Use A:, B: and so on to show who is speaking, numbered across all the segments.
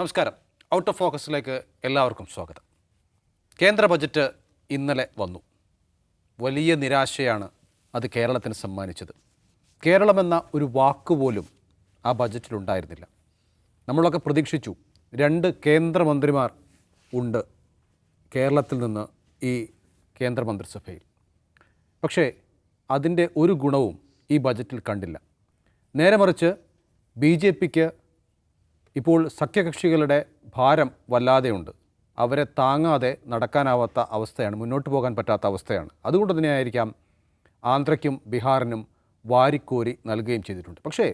A: നമസ്കാരം. Out of ഫോക്കസിലേക്ക് എല്ലാവർക്കും സ്വാഗതം. കേന്ദ്ര ബജറ്റ് ഇന്നലെ വന്നു. വലിയ നിരാശയാണ് അത് കേരളത്തിന് സമ്മാനിച്ചത്. കേരളമെന്ന ഒരു വാക്കുപോലും ആ ബജറ്റിലുണ്ടായിരുന്നില്ല. നമ്മളൊക്കെ പ്രതീക്ഷിച്ചു 2 കേന്ദ്രമന്ത്രിമാർ ഉണ്ട് കേരളത്തിൽ നിന്ന് ഈ കേന്ദ്രമന്ത്രിസഭയിൽ. പക്ഷേ അതിൻ്റെ ഒരു ഗുണവും ഈ ബജറ്റിൽ കണ്ടില്ല. നേരെ മറിച്ച് BJPക്ക് ഇപ്പോൾ സഖ്യകക്ഷികളുടെ ഭാരം വല്ലാതെയുണ്ട്. അവരെ താങ്ങാതെ നടക്കാനാവാത്ത അവസ്ഥയാണ്, മുന്നോട്ട് പോകാൻ പറ്റാത്ത അവസ്ഥയാണ്. അതുകൊണ്ട് തന്നെയായിരിക്കാം ആന്ധ്രയ്ക്കും ബീഹാറിനും വാരിക്കോരി നൽകുകയും ചെയ്തിട്ടുണ്ട്. പക്ഷേ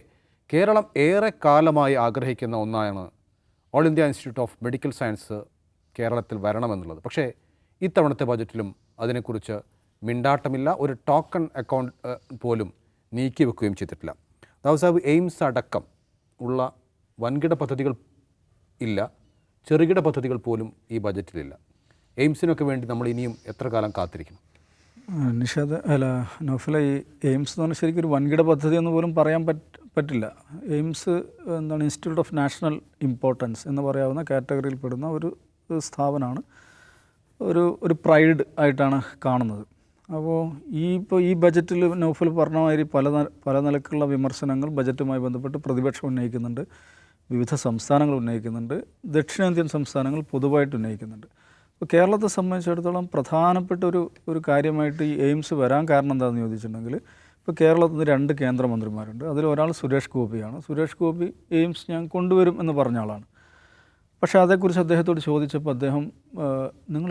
A: കേരളം ഏറെ കാലമായി ആഗ്രഹിക്കുന്ന ഒന്നാണ് all India institute of medical science കേരളത്തിൽ വരണമെന്നുള്ളത്. പക്ഷേ ഇത്തവണത്തെ ബജറ്റിലും അതിനെക്കുറിച്ച് മിണ്ടാട്ടമില്ല. ഒരു ടോക്കൺ അക്കൗണ്ട് പോലും നീക്കി വെക്കുകയും ചെയ്തിട്ടില്ല. ദാവസാബ് എയിംസ് അടക്കം ഉള്ള വൻകിട പദ്ധതികൾ ഇല്ല, ചെറുകിട പദ്ധതികൾ പോലും ഈ ബജറ്റിലില്ല. എയിംസിനൊക്കെ വേണ്ടി നമ്മൾ ഇനിയും എത്ര കാലം കാത്തിരിക്കണം?
B: നിഷാദ് നൗഫല, ഈ എയിംസ് എന്ന് പറഞ്ഞാൽ ശരിക്കും ഒരു വൻകിട പദ്ധതി എന്ന് പോലും പറയാൻ പറ്റില്ല. AIIMS institute of national importance എന്ന് പറയാവുന്ന കാറ്റഗറിയിൽ പെടുന്ന ഒരു സ്ഥാപനമാണ്. ഒരു പ്രൈഡ് ആയിട്ടാണ് കാണുന്നത്. അപ്പോൾ ഈ ബജറ്റിൽ നൗഫൽ പറഞ്ഞ മാതിരി പല നിലക്കുള്ള വിമർശനങ്ങൾ ബജറ്റുമായി ബന്ധപ്പെട്ട് പ്രതിപക്ഷം ഉന്നയിക്കുന്നുണ്ട്, വിവിധ സംസ്ഥാനങ്ങൾ ഉന്നയിക്കുന്നുണ്ട്, ദക്ഷിണേന്ത്യൻ സംസ്ഥാനങ്ങൾ പൊതുവായിട്ട് ഉന്നയിക്കുന്നുണ്ട്. അപ്പോൾ കേരളത്തെ സംബന്ധിച്ചിടത്തോളം പ്രധാനപ്പെട്ട ഒരു കാര്യമായിട്ട് ഈ എയിംസ് വരാൻ കാരണം എന്താണെന്ന് ചോദിച്ചിട്ടുണ്ടെങ്കിൽ, ഇപ്പോൾ കേരളത്തിൽ നിന്ന് 2 കേന്ദ്രമന്ത്രിമാരുണ്ട്. അതിലൊരാൾ സുരേഷ് ഗോപിയാണ്. സുരേഷ് ഗോപി എയിംസ് ഞാൻ കൊണ്ടുവരും എന്ന് പറഞ്ഞ ആളാണ്. പക്ഷേ അതേക്കുറിച്ച് അദ്ദേഹത്തോട് ചോദിച്ചപ്പോൾ അദ്ദേഹം നിങ്ങൾ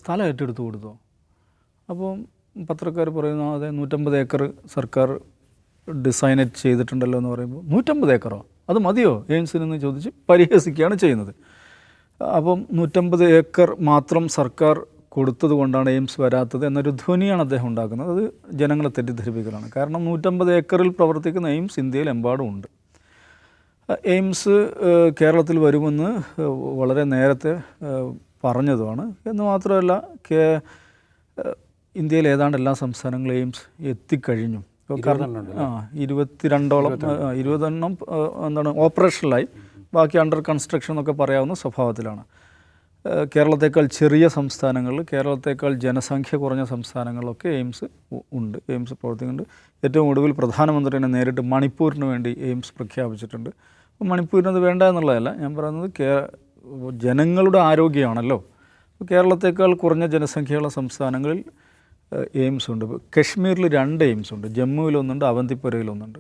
B: സ്ഥലം ഏറ്റെടുത്ത് കൊടുത്തോ? അപ്പോൾ പത്രക്കാർ പറയുന്നു അതെ 150 ഏക്കർ സർക്കാർ ഡിസൈനേറ്റ് ചെയ്തിട്ടുണ്ടല്ലോ എന്ന് പറയുമ്പോൾ 150 ഏക്കറോ അത് മതിയോ എയിംസിനെന്ന് ചോദിച്ച് പരിഹസിക്കുകയാണ് ചെയ്യുന്നത്. അപ്പം 150 ഏക്കർ മാത്രം സർക്കാർ കൊടുത്തത് കൊണ്ടാണ് എയിംസ് വരാത്തത് എന്നൊരു ധ്വനിയാണ് അദ്ദേഹം ഉണ്ടാക്കുന്നത്. അത് ജനങ്ങളെ തെറ്റിദ്ധരിപ്പിക്കലാണ്. കാരണം 150 ഏക്കറിൽ പ്രവർത്തിക്കുന്ന എയിംസ് ഇന്ത്യയിലെമ്പാടും ഉണ്ട്. എയിംസ് കേരളത്തിൽ വരുമെന്ന് വളരെ നേരത്തെ പറഞ്ഞതുമാണ്. എന്ന് മാത്രമല്ല ഇന്ത്യയിൽ ഏതാണ്ട് എല്ലാ സംസ്ഥാനങ്ങളും എയിംസ് എത്തിക്കഴിഞ്ഞു. 20 ഓപ്പറേഷണലായി, ബാക്കി അണ്ടർ കൺസ്ട്രക്ഷൻ എന്നൊക്കെ പറയാവുന്ന സ്വഭാവത്തിലാണ്. കേരളത്തേക്കാൾ ചെറിയ സംസ്ഥാനങ്ങളിൽ, കേരളത്തേക്കാൾ ജനസംഖ്യ കുറഞ്ഞ സംസ്ഥാനങ്ങളിലൊക്കെ എയിംസ് ഉണ്ട്, എയിംസ് പ്രവർത്തിക്കുന്നുണ്ട്. ഏറ്റവും ഒടുവിൽ പ്രധാനമന്ത്രി തന്നെ നേരിട്ട് മണിപ്പൂരിന് വേണ്ടി എയിംസ് പ്രഖ്യാപിച്ചിട്ടുണ്ട്. അപ്പോൾ മണിപ്പൂരിനത് വേണ്ട എന്നുള്ളതല്ല ഞാൻ പറയുന്നത്, ജനങ്ങളുടെ ആരോഗ്യമാണല്ലോ. കേരളത്തേക്കാൾ കുറഞ്ഞ ജനസംഖ്യയുള്ള സംസ്ഥാനങ്ങളിൽ എയിംസ് ഉണ്ട്. കശ്മീരിൽ 2 എയിംസ് ഉണ്ട്, ജമ്മുവിലൊന്നുണ്ട്, അവന്തിപ്പുരയിലൊന്നുണ്ട്.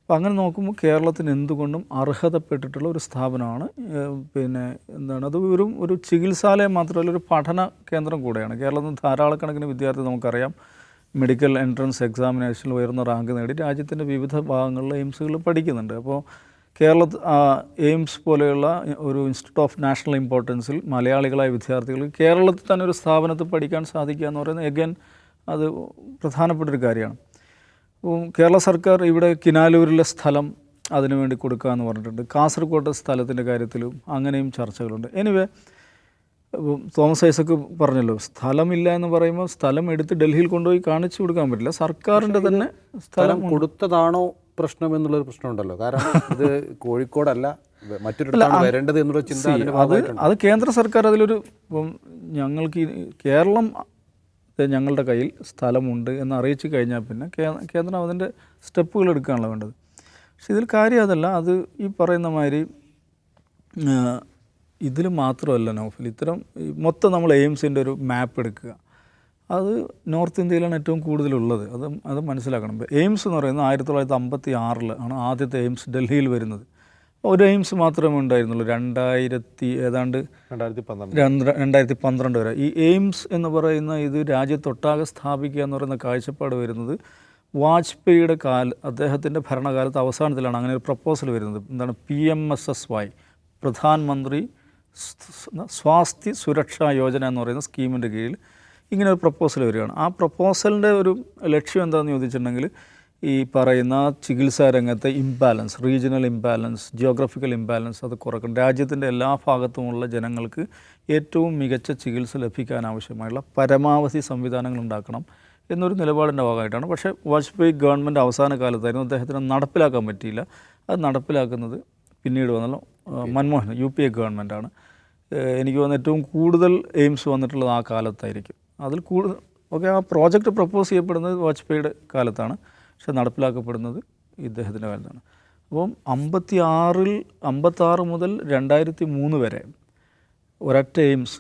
B: അപ്പോൾ അങ്ങനെ നോക്കുമ്പോൾ കേരളത്തിന് എന്തുകൊണ്ടും അർഹതപ്പെട്ടിട്ടുള്ള ഒരു സ്ഥാപനമാണ്. അത് ഒരു ചികിത്സാലയം മാത്രമല്ല, ഒരു പഠന കേന്ദ്രം കൂടെയാണ്. കേരളത്തിൽ നിന്ന് ധാരാളക്കണക്കിന് വിദ്യാർത്ഥി നമുക്കറിയാം മെഡിക്കൽ എൻട്രൻസ് എക്സാമിനേഷനിൽ ഉയർന്ന റാങ്ക് നേടി രാജ്യത്തിൻ്റെ വിവിധ ഭാഗങ്ങളിൽ എയിംസുകളിൽ പഠിക്കുന്നുണ്ട്. അപ്പോൾ എയിംസ് പോലെയുള്ള ഒരു ഇൻസ്റ്റിറ്റ്യൂട്ട് ഓഫ് നാഷണൽ ഇമ്പോർട്ടൻസിൽ മലയാളികളായ വിദ്യാർത്ഥികൾ കേരളത്തിൽ തന്നെ ഒരു സ്ഥാപനത്തിൽ പഠിക്കാൻ സാധിക്കുക എന്ന് പറയുന്നത് എഗൈൻ അത് പ്രധാനപ്പെട്ടൊരു കാര്യമാണ്. കേരള സർക്കാർ ഇവിടെ കിനാലൂരിലെ സ്ഥലം അതിനുവേണ്ടി കൊടുക്കുക എന്ന് പറഞ്ഞിട്ടുണ്ട്. കാസർഗോഡ് സ്ഥലത്തിൻ്റെ കാര്യത്തിലും അങ്ങനെയും ചർച്ചകളുണ്ട്. എനിവേ, തോമസ് ഐസക്ക് പറഞ്ഞല്ലോ, സ്ഥലമില്ല എന്ന് പറയുമ്പോൾ സ്ഥലം എടുത്ത് ഡൽഹിയിൽ കൊണ്ടുപോയി കാണിച്ചു കൊടുക്കാൻ പറ്റില്ല. സർക്കാരിൻ്റെ തന്നെ
A: സ്ഥലം കൊടുത്തതാണോ പ്രശ്നം എന്നുള്ളൊരു പ്രശ്നമുണ്ടല്ലോ. കാരണം ഇത് കോഴിക്കോടല്ല മറ്റൊരിടത്താണ് വരേണ്ടത് എന്നുള്ള ചിന്ത
B: അത് കേന്ദ്ര സർക്കാർ അതിലൊരു ഞങ്ങൾക്ക് കേരളം ഞങ്ങളുടെ കയ്യിൽ സ്ഥലമുണ്ട് എന്ന് അറിയിച്ചു കഴിഞ്ഞാൽ പിന്നെ കേന്ദ്രം അതിൻ്റെ സ്റ്റെപ്പുകൾ എടുക്കുകയാണല്ലോ വേണ്ടത്. പക്ഷെ ഇതിൽ കാര്യം അതല്ല. അത് ഈ പറയുന്ന മാതിരി ഇതിൽ മാത്രമല്ല നൗഫൽ, ഇത്തരം മൊത്തം നമ്മൾ എയിംസിൻ്റെ ഒരു മാപ്പ് എടുക്കുക, അത് നോർത്ത് ഇന്ത്യയിലാണ് ഏറ്റവും കൂടുതലുള്ളത്. അത് മനസ്സിലാക്കണം. എയിംസ് എന്ന് പറയുന്നത് 1956 ആണ് ആദ്യത്തെ എയിംസ് ഡൽഹിയിൽ വരുന്നത്. ഒരു എയിംസ് മാത്രമേ ഉണ്ടായിരുന്നുള്ളൂ. 2012 വരെ. ഈ എയിംസ് എന്ന് പറയുന്ന ഇത് രാജ്യത്തൊട്ടാകെ സ്ഥാപിക്കുക എന്ന് പറയുന്ന കാഴ്ചപ്പാട് വരുന്നത് വാജ്പേയിയുടെ അദ്ദേഹത്തിൻ്റെ ഭരണകാലത്ത് അവസാനത്തിലാണ് അങ്ങനെ ഒരു പ്രപ്പോസൽ വരുന്നത്. എന്താണ് PMSSY, പ്രധാനമന്ത്രി സ്വാസ്ഥ്യ സുരക്ഷാ യോജന എന്ന് പറയുന്ന സ്കീമിൻ്റെ കീഴിൽ ഇങ്ങനെ ഒരു പ്രപ്പോസൽ വരികയാണ്. ആ പ്രപ്പോസലിൻ്റെ ഒരു ലക്ഷ്യം എന്താണെന്ന് ചോദിച്ചിട്ടുണ്ടെങ്കിൽ, ഈ പറയുന്ന ചികിത്സാ രംഗത്തെ imbalance, regional imbalance, geographical imbalance അത് കുറക്കണം. രാജ്യത്തിൻ്റെ എല്ലാ ഭാഗത്തുമുള്ള ജനങ്ങൾക്ക് ഏറ്റവും മികച്ച ചികിത്സ ലഭിക്കാനാവശ്യമായുള്ള പരമാവധി സംവിധാനങ്ങൾ ഉണ്ടാക്കണം എന്നൊരു നിലപാടിൻ്റെ ഭാഗമായിട്ടാണ്. പക്ഷേ വാജ്പേയി ഗവൺമെൻറ് അവസാന കാലത്തായിരുന്നു, അദ്ദേഹത്തിന് നടപ്പിലാക്കാൻ പറ്റിയില്ല. അത് നടപ്പിലാക്കുന്നത് പിന്നീട് വന്നല്ലോ മൻമോഹൻ UPA ഗവൺമെൻറ്റാണ്. എനിക്ക് തോന്നുന്നു ഏറ്റവും കൂടുതൽ എയിംസ് വന്നിട്ടുള്ളത് ആ കാലത്തായിരിക്കും. അതിൽ കൂടുതൽ ആ പ്രോജക്റ്റ് പ്രപ്പോസ് ചെയ്യപ്പെടുന്നത് വാജ്പേയിയുടെ കാലത്താണ്, പക്ഷെ നടപ്പിലാക്കപ്പെടുന്നത് ഇദ്ദേഹത്തിൻ്റെ കാലത്താണ്. അപ്പം 56 മുതൽ 2003 വരെ ഒരൊറ്റ എയിംസ്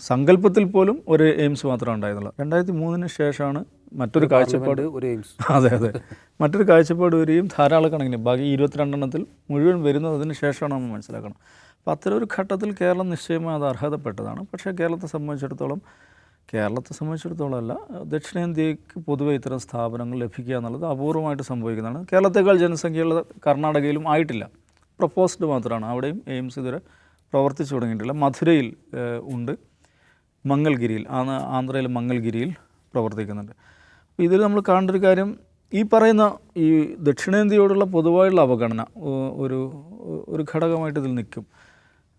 B: സങ്കല്പത്തിൽ പോലും ഒരു എയിംസ് മാത്രമേ ഉണ്ടായിരുന്നുള്ളൂ. 2003 ശേഷമാണ് മറ്റൊരു കാഴ്ചപ്പാട്
A: ഒരു എയിംസ്
B: അതെ മറ്റൊരു കാഴ്ചപ്പാട് വരികയും ധാരാളക്കണക്കിന് ബാക്കി 22 മുഴുവൻ വരുന്നതിന് ശേഷമാണ് നമ്മൾ മനസ്സിലാക്കണം. അപ്പോൾ അത്തരം ഒരു ഘട്ടത്തിൽ കേരളം നിശ്ചയമായി അത് അർഹതപ്പെട്ടതാണ്. പക്ഷേ കേരളത്തെ സംബന്ധിച്ചിടത്തോളം അല്ല, ദക്ഷിണേന്ത്യക്ക് പൊതുവെ ഇത്തരം സ്ഥാപനങ്ങൾ ലഭിക്കുക എന്നുള്ളത് അപൂർവമായിട്ട് സംഭവിക്കുന്നതാണ്. കേരളത്തെക്കാൾ ജനസംഖ്യയുള്ള കർണാടകയിലും ആയിട്ടില്ല, പ്രപ്പോസ്ഡ് മാത്രമാണ്. അവിടെയും എയിംസ് ഇതുവരെ പ്രവർത്തിച്ചു തുടങ്ങിയിട്ടില്ല. മധുരയിൽ ഉണ്ട്, മംഗൽഗിരിയിൽ ആന്ധ്രയിലെ മംഗൽഗിരിയിൽ പ്രവർത്തിക്കുന്നുണ്ട്. ഇതിൽ നമ്മൾ കാണേണ്ട ഒരു കാര്യം, ഈ പറയുന്ന ഈ ദക്ഷിണേന്ത്യയോടുള്ള പൊതുവായുള്ള അവഗണന ഒരു ഘടകമായിട്ട് ഇതിൽ നിൽക്കും.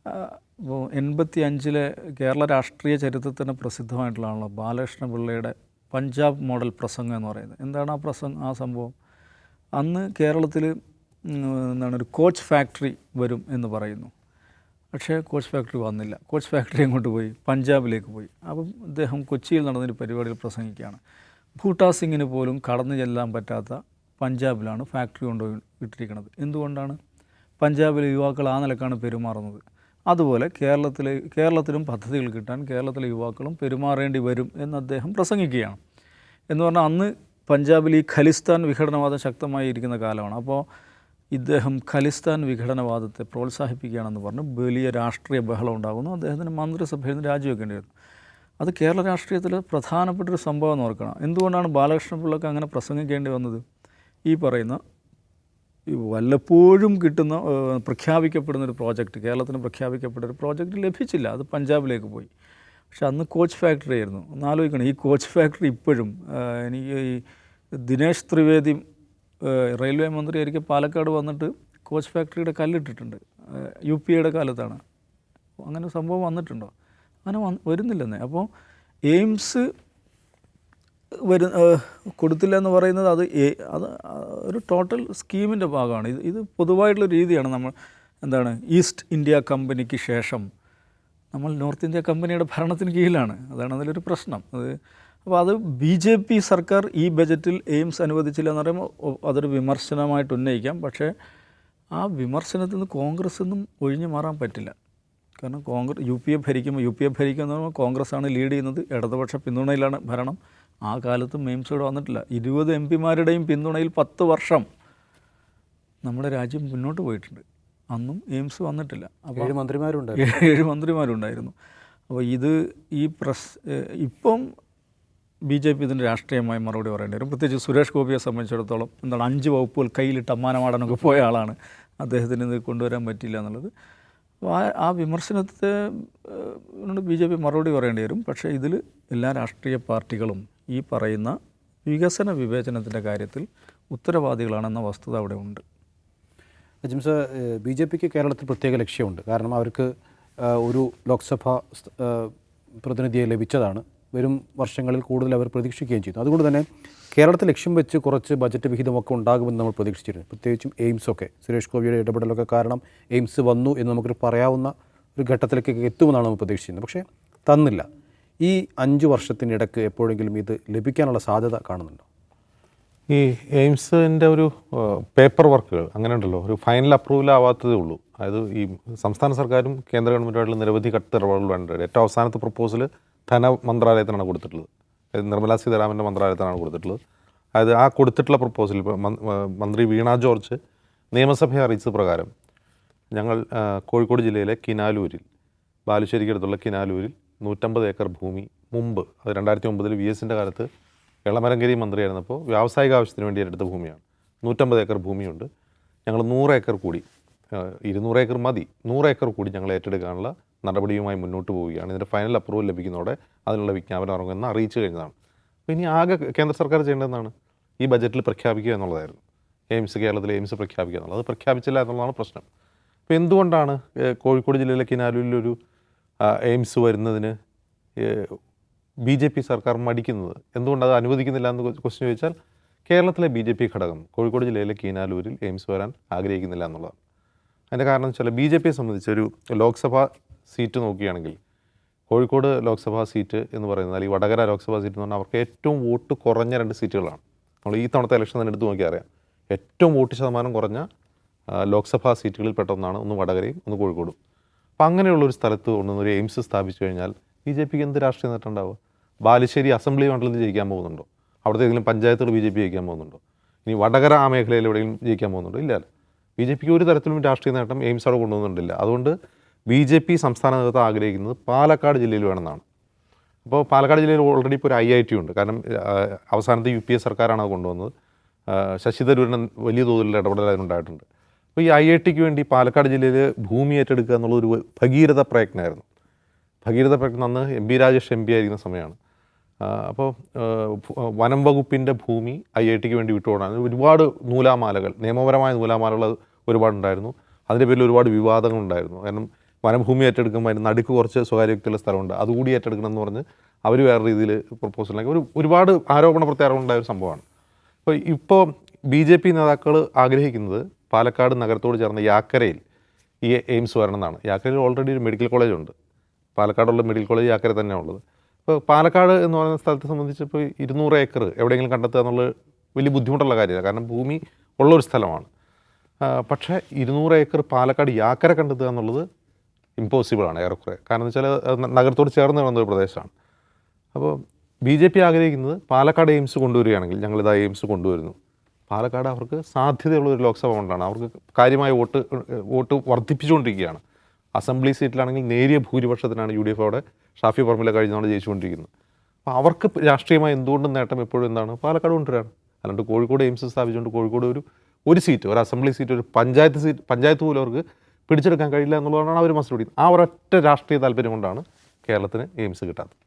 B: അപ്പോൾ 85 കേരള രാഷ്ട്രീയ ചരിത്രത്തിന് പ്രസിദ്ധമായിട്ടുള്ളതാണല്ലോ ബാലകൃഷ്ണ പിള്ളയുടെ പഞ്ചാബ് മോഡൽ പ്രസംഗം എന്ന് പറയുന്നത്. എന്താണ് ആ സംഭവം? അന്ന് കേരളത്തിൽ ഒരു കോച്ച് ഫാക്ടറി വരും എന്ന് പറയുന്നു. പക്ഷേ കോച്ച് ഫാക്ടറി വന്നില്ല. കോച്ച് ഫാക്ടറി എങ്ങോട്ട് പോയി? പഞ്ചാബിലേക്ക് പോയി. അപ്പം അദ്ദേഹം കൊച്ചിയിൽ നടന്നൊരു പരിപാടിയിൽ പ്രസംഗിക്കുകയാണ്. ബൂട്ടാ സിംഗിന് പോലും കടന്നു ചെല്ലാൻ പറ്റാത്ത പഞ്ചാബിലാണ് ഫാക്ടറി കൊണ്ടുപോയി ഇട്ടിരിക്കുന്നത്. എന്തുകൊണ്ടാണ്? പഞ്ചാബിലെ യുവാക്കൾ ആ നിലക്കാണ് പെരുമാറുന്നത്. അതുപോലെ കേരളത്തിലും പദ്ധതികൾ കിട്ടാൻ കേരളത്തിലെ യുവാക്കളും പെരുമാറേണ്ടി വരും എന്ന് അദ്ദേഹം പ്രസംഗിക്കുകയാണ്. എന്ന് പറഞ്ഞാൽ അന്ന് പഞ്ചാബിൽ ഈ ഖലിസ്ഥാൻ വിഘടനവാദം ശക്തമായി ഇരിക്കുന്ന കാലമാണ്. അപ്പോൾ ഇദ്ദേഹം ഖലിസ്ഥാൻ വിഘടനവാദത്തെ പ്രോത്സാഹിപ്പിക്കുകയാണെന്ന് പറഞ്ഞ് വലിയ രാഷ്ട്രീയ ബഹളം ഉണ്ടാകുന്നു. അദ്ദേഹത്തിന് മന്ത്രിസഭയിൽ നിന്ന് രാജിവെക്കേണ്ടി വരുന്നു. അത് കേരള രാഷ്ട്രീയത്തിൽ പ്രധാനപ്പെട്ടൊരു സംഭവം എന്ന് ഓർക്കണം. എന്തുകൊണ്ടാണ് ബാലകൃഷ്ണ പിള്ളക്ക് അങ്ങനെ പ്രസംഗിക്കേണ്ടി വന്നത്? ഈ പറയുന്ന വല്ലപ്പോഴും കിട്ടുന്ന പ്രഖ്യാപിക്കപ്പെടുന്നൊരു പ്രോജക്റ്റ്, കേരളത്തിന് പ്രഖ്യാപിക്കപ്പെട്ട ഒരു പ്രോജക്റ്റ് ലഭിച്ചില്ല. അത് പഞ്ചാബിലേക്ക് പോയി. പക്ഷെ അന്ന് കോച്ച് ഫാക്ടറി ആയിരുന്നു. ഒന്ന് ആലോചിക്കണം, ഈ കോച്ച് ഫാക്ടറി ഇപ്പോഴും എനിക്ക് ഈ ദിനേശ് ത്രിവേദി റെയിൽവേ മന്ത്രി ആയിരിക്കും പാലക്കാട് വന്നിട്ട് കോച്ച് ഫാക്ടറിയുടെ കല്ലിട്ടിട്ടുണ്ട്. UPA കാലത്താണ്. അങ്ങനെ സംഭവം വന്നിട്ടുണ്ടോ? അങ്ങനെ വരുന്നില്ലെന്നേ. അപ്പോൾ എയിംസ് കൊടുത്തില്ല എന്ന് പറയുന്നത് അത് ഒരു ടോട്ടൽ സ്കീമിൻ്റെ ഭാഗമാണ്. ഇത് പൊതുവായിട്ടുള്ള രീതിയാണ്. നമ്മൾ ഈസ്റ്റ് ഇന്ത്യ കമ്പനിക്ക് ശേഷം നമ്മൾ നോർത്ത് ഇന്ത്യ കമ്പനിയുടെ ഭരണത്തിന് കീഴിലാണ്. അതാണ് അതിലൊരു പ്രശ്നം. അപ്പോൾ അത് BJP സർക്കാർ ഈ ബജറ്റിൽ എയിംസ് അനുവദിച്ചില്ല എന്ന് പറയുമ്പോൾ അതൊരു വിമർശനമായിട്ട് ഉന്നയിക്കാം. പക്ഷേ ആ വിമർശനത്തിൽ നിന്ന് കോൺഗ്രസ്സൊന്നും ഒഴിഞ്ഞു മാറാൻ പറ്റില്ല. കാരണം UPA ഭരിക്കുന്ന കോൺഗ്രസ്സാണ് ലീഡ് ചെയ്യുന്നത്. ഇടതുപക്ഷ പിന്തുണയിലാണ് ഭരണം. ആ കാലത്തും എയിംസ് ഇവിടെ വന്നിട്ടില്ല. 20 MPമാരുടെയും പിന്തുണയിൽ 10 വർഷം നമ്മുടെ രാജ്യം മുന്നോട്ട് പോയിട്ടുണ്ട്. അന്നും എയിംസ് വന്നിട്ടില്ല. അപ്പോൾ 7 മന്ത്രിമാരുണ്ടായിരുന്നു. അപ്പോൾ ഇപ്പം BJP ഇതിന് രാഷ്ട്രീയമായി മറുപടി പറയേണ്ടി വരും. പ്രത്യേകിച്ച് സുരേഷ് ഗോപിയെ സംബന്ധിച്ചിടത്തോളം 5 വകുപ്പുകൾ കയ്യിലിട്ട് അമ്മാനമാടാനൊക്കെ പോയ ആളാണ്. അദ്ദേഹത്തിന് ഇത് കൊണ്ടുവരാൻ പറ്റില്ല എന്നുള്ളത്. അപ്പോൾ ആ വിമർശനത്തെ BJP മറുപടി പറയേണ്ടി വരും. പക്ഷേ ഇതിൽ എല്ലാ രാഷ്ട്രീയ പാർട്ടികളും ഈ പറയുന്ന വികസന വിവേചനത്തിൻ്റെ കാര്യത്തിൽ ഉത്തരവാദികളാണെന്ന വസ്തുത അവിടെ ഉണ്ട്.
A: ജിംസ്, BJPക്ക് കേരളത്തിൽ പ്രത്യേക ലക്ഷ്യമുണ്ട്. കാരണം അവർക്ക് ഒരു ലോക്സഭാ പ്രതിനിധിയെ ലഭിച്ചതാണ്. വരും വർഷങ്ങളിൽ കൂടുതൽ അവർ പ്രതീക്ഷിക്കുകയും ചെയ്തു. അതുകൊണ്ട് തന്നെ കേരളത്തിൽ ലക്ഷ്യം വെച്ച് കുറച്ച് ബജറ്റ് വിഹിതമൊക്കെ ഉണ്ടാകുമെന്ന് നമ്മൾ പ്രതീക്ഷിച്ചിരുന്നു. പ്രത്യേകിച്ചും എയിംസൊക്കെ സുരേഷ് ഗോപിയുടെ ഇടപെടലൊക്കെ കാരണം എയിംസ് വന്നു എന്ന് നമുക്കൊരു പറയാവുന്ന ഒരു ഘട്ടത്തിലേക്ക് എത്തുമെന്നാണ് നമ്മൾ പ്രതീക്ഷിച്ചിരുന്നത്. പക്ഷേ തന്നില്ല. ഈ 5 വർഷത്തിനിടയ്ക്ക് എപ്പോഴെങ്കിലും ഇത് ലഭിക്കാനുള്ള സാധ്യത കാണുന്നുണ്ടോ?
C: ഈ എയിംസിൻ്റെ ഒരു പേപ്പർ വർക്കുകൾ അങ്ങനെ ഉണ്ടല്ലോ, ഒരു ഫൈനൽ അപ്രൂവൽ ആവാത്തതേ ഉള്ളൂ. അതായത് ഈ സംസ്ഥാന സർക്കാരും കേന്ദ്ര ഗവൺമെൻറ്റുമായിട്ടുള്ള നിരവധി കത്തിടപാടുകൾ വേണ്ട. ഏറ്റവും അവസാനത്തെ പ്രപ്പോസൽ ധനമന്ത്രാലയത്തിനാണ് കൊടുത്തിട്ടുള്ളത്. നിർമ്മലാ സീതാരാമൻ്റെ മന്ത്രാലയത്തിനാണ് കൊടുത്തിട്ടുള്ളത്. അതായത് ആ കൊടുത്തിട്ടുള്ള പ്രപ്പോസൽ ഇപ്പോൾ മന്ത്രി വീണ ജോർജ് നിയമസഭയെ അറിയിച്ചത് പ്രകാരം ഞങ്ങൾ കോഴിക്കോട് ജില്ലയിലെ കിനാലൂരിൽ, ബാലുശ്ശേരിക്കടുത്തുള്ള കിനാലൂരിൽ 150 ഏക്കർ ഭൂമി മുമ്പ്, അത് 2009 VSൻ്റെ കാലത്ത് എളമരങ്കരി മന്ത്രിയായിരുന്നപ്പോൾ വ്യാവസായിക ആവശ്യത്തിന് വേണ്ടി എടുത്ത ഭൂമിയാണ്. 150 ഏക്കർ ഭൂമിയുണ്ട്. ഞങ്ങൾ 100 ഏക്കർ കൂടി, 200 ഏക്കർ മതി, 100 ഏക്കർ കൂടി ഞങ്ങൾ ഏറ്റെടുക്കാനുള്ള നടപടിയുമായി മുന്നോട്ട് പോവുകയാണ്. ഇതിൻ്റെ ഫൈനൽ അപ്രൂവൽ ലഭിക്കുന്നതോടെ അതിനുള്ള വിജ്ഞാപനം ഇറങ്ങുമെന്ന് അറിയിച്ചു കഴിഞ്ഞതാണ്. അപ്പോൾ ഇനി ആകെ കേന്ദ്ര സർക്കാർ ചെയ്യേണ്ടതെന്നാണ് ഈ ബജറ്റിൽ പ്രഖ്യാപിക്കുക എന്നുള്ളതായിരുന്നു. കേരളത്തിലെ എയിംസ് പ്രഖ്യാപിക്കുക എന്നുള്ളത്. അത് പ്രഖ്യാപിച്ചില്ല എന്നുള്ളതാണ് പ്രശ്നം. അപ്പോൾ എന്തുകൊണ്ടാണ് കോഴിക്കോട് ജില്ലയിലെ കിനാലൂരിലൊരു എയിംസ് വരുന്നതിന് BJP സർക്കാർ മടിക്കുന്നത്? എന്തുകൊണ്ട് അത് അനുവദിക്കുന്നില്ല എന്ന് ക്വസ്റ്റ്യൻ ചോദിച്ചാൽ, കേരളത്തിലെ BJP ഘടകം കോഴിക്കോട് ജില്ലയിലെ കീനാലൂരിൽ എയിംസ് വരാൻ ആഗ്രഹിക്കുന്നില്ല എന്നുള്ളതാണ്. അതിൻ്റെ കാരണം വെച്ചാൽ BJPയെ സംബന്ധിച്ച് ഒരു ലോക്സഭാ സീറ്റ് നോക്കുകയാണെങ്കിൽ കോഴിക്കോട് ലോക്സഭാ സീറ്റ് എന്ന് പറയുന്നത്, അല്ലെങ്കിൽ വടകര ലോക്സഭാ സീറ്റ് എന്ന് പറഞ്ഞാൽ അവർക്ക് ഏറ്റവും വോട്ട് കുറഞ്ഞ 2 സീറ്റുകളാണ്. നമ്മൾ ഈ തവണത്തെ ഇലക്ഷൻ തന്നെ എടുത്ത് നോക്കിയാൽ അറിയാം. ഏറ്റവും വോട്ട് ശതമാനം കുറഞ്ഞ ലോക്സഭാ സീറ്റുകളിൽ പെട്ട ഒന്നാണ് ഒന്ന് വടകരയും ഒന്ന് കോഴിക്കോടും. അപ്പോൾ അങ്ങനെയുള്ളൊരു സ്ഥലത്ത് കൊണ്ടുവന്നൊരു എയിംസ് സ്ഥാപിച്ചു കഴിഞ്ഞാൽ BJPക്ക് എന്ത് രാഷ്ട്രീയ നേട്ടം ഉണ്ടാവുക? ബാലുശ്ശേരി അസംബ്ലി മണ്ഡലത്തിൽ ജയിക്കാൻ പോകുന്നുണ്ടോ? അവിടുത്തെ ഏതെങ്കിലും പഞ്ചായത്തുകൾ BJP ജയിക്കാൻ പോകുന്നുണ്ടോ? ഇനി വടകര ആ മേഖലയിൽ എവിടെയെങ്കിലും ജയിക്കാൻ പോകുന്നുണ്ടോ? ഇല്ലല്ലോ. BJPക്ക് ഒരു തരത്തിലും രാഷ്ട്രീയ നേട്ടം എയിംസ് അവിടെ കൊണ്ടുവന്നിട്ടില്ല. അതുകൊണ്ട് BJP സംസ്ഥാന നേതൃത്വം ആഗ്രഹിക്കുന്നത് പാലക്കാട് ജില്ലയിൽ വേണമെന്നാണ്. അപ്പോൾ പാലക്കാട് ജില്ലയിൽ ഓൾറെഡി ഇപ്പോൾ ഒരു IIT ഉണ്ട്. കാരണം അവസാനത്തെ UPA സർക്കാരാണ് അത് കൊണ്ടുവന്നത്. ശശി തരൂരിന് വലിയ തോതിലുള്ള ഇടപെടൽ അതിനുണ്ടായിട്ടുണ്ട്. അപ്പോൾ ഈ IITക്ക് വേണ്ടി പാലക്കാട് ജില്ലയിൽ ഭൂമി ഏറ്റെടുക്കുക എന്നുള്ളൊരു ഭഗീരഥ പ്രയത്നമായിരുന്നു. ഭഗീരഥ പ്രയത്നം അന്ന് MP രാജേഷ് MP ആയിരിക്കുന്ന സമയമാണ്. അപ്പോൾ വനം വകുപ്പിൻ്റെ ഭൂമി IITക്ക് വേണ്ടി വിട്ടുകൊണ്ടാണ് ഒരുപാട് നൂലാമാലകൾ, നിയമപരമായ നൂലാമാലകൾ ഒരുപാടുണ്ടായിരുന്നു. അതിൻ്റെ പേരിൽ ഒരുപാട് വിവാദങ്ങളുണ്ടായിരുന്നു. കാരണം വനഭൂമി ഏറ്റെടുക്കുമ്പോൾ അതിന് നടുക്ക് കുറച്ച് സ്വകാര്യ വ്യക്തിയുള്ള സ്ഥലമുണ്ട്, അതുകൂടി ഏറ്റെടുക്കണം എന്ന് പറഞ്ഞ് അവർ വേറെ രീതിയിൽ പ്രപ്പോസലാക്കി ഒരുപാട് ആരോപണ പ്രത്യാരോപണം ഒരു സംഭവമാണ്. ഇപ്പോൾ BJP നേതാക്കൾ ആഗ്രഹിക്കുന്നത് പാലക്കാട് നഗരത്തോട് ചേർന്ന യാക്കരയിൽ ഈ എയിംസ് വരണം എന്നാണ്. യാക്കരയിൽ ഓൾറെഡി ഒരു മെഡിക്കൽ കോളേജ് ഉണ്ട്. പാലക്കാടുള്ള മെഡിക്കൽ കോളേജ് യാക്കര തന്നെയാണ് ഉള്ളത്. ഇപ്പോൾ പാലക്കാട് എന്ന് പറയുന്ന സ്ഥലത്തെ സംബന്ധിച്ച് ഇപ്പോൾ 200 ഏക്കർ എവിടെയെങ്കിലും കണ്ടെത്തുക എന്നുള്ളത് വലിയ ബുദ്ധിമുട്ടുള്ള കാര്യമാണ്. കാരണം ഭൂമി ഉള്ളൊരു സ്ഥലമാണ്. പക്ഷേ 200 ഏക്കർ പാലക്കാട് യാക്കര കണ്ടെത്തുക എന്നുള്ളത് ഇമ്പോസിബിളാണ് ഏറെക്കുറെ. കാരണം എന്ന് വെച്ചാൽ നഗരത്തോട് ചേർന്ന് കിടന്നൊരു പ്രദേശമാണ്. അപ്പോൾ BJP ആഗ്രഹിക്കുന്നത് പാലക്കാട് എയിംസ് കൊണ്ടുവരികയാണെങ്കിൽ, ഞങ്ങളിതാ എയിംസ് കൊണ്ടുവരുന്നു, പാലക്കാട് അവർക്ക് സാധ്യതയുള്ളൊരു ലോക്സഭ മണ്ഡലമാണ്. അവർക്ക് കാര്യമായ വോട്ട് വർദ്ധിപ്പിച്ചുകൊണ്ടിരിക്കുകയാണ്. അസംബ്ലി സീറ്റിലാണെങ്കിൽ നേരിയ ഭൂരിപക്ഷത്തിനാണ് UDF അവിടെ ഷാഫി പറമ്പിലെ കഴിഞ്ഞാണ് ജയിച്ചുകൊണ്ടിരിക്കുന്നത്. അപ്പോൾ അവർക്ക് രാഷ്ട്രീയമായി എന്തുകൊണ്ടും നേട്ടം എപ്പോഴും എന്താണ്? പാലക്കാട് കൊണ്ടുവരാണ്. അല്ലാണ്ട് കോഴിക്കോട് എയിംസ് സ്ഥാപിച്ചുകൊണ്ട് കോഴിക്കോട് ഒരു സീറ്റ്, ഒരു അസംബ്ലി സീറ്റ്, ഒരു പഞ്ചായത്ത് പോലും അവർക്ക് പിടിച്ചെടുക്കാൻ കഴിയില്ല എന്നുള്ളതാണ് അവർ മറുപടി. ആ ഒരൊറ്റ രാഷ്ട്രീയ താല്പര്യം കൊണ്ടാണ് കേരളത്തിന് എയിംസ് കിട്ടാത്തത്.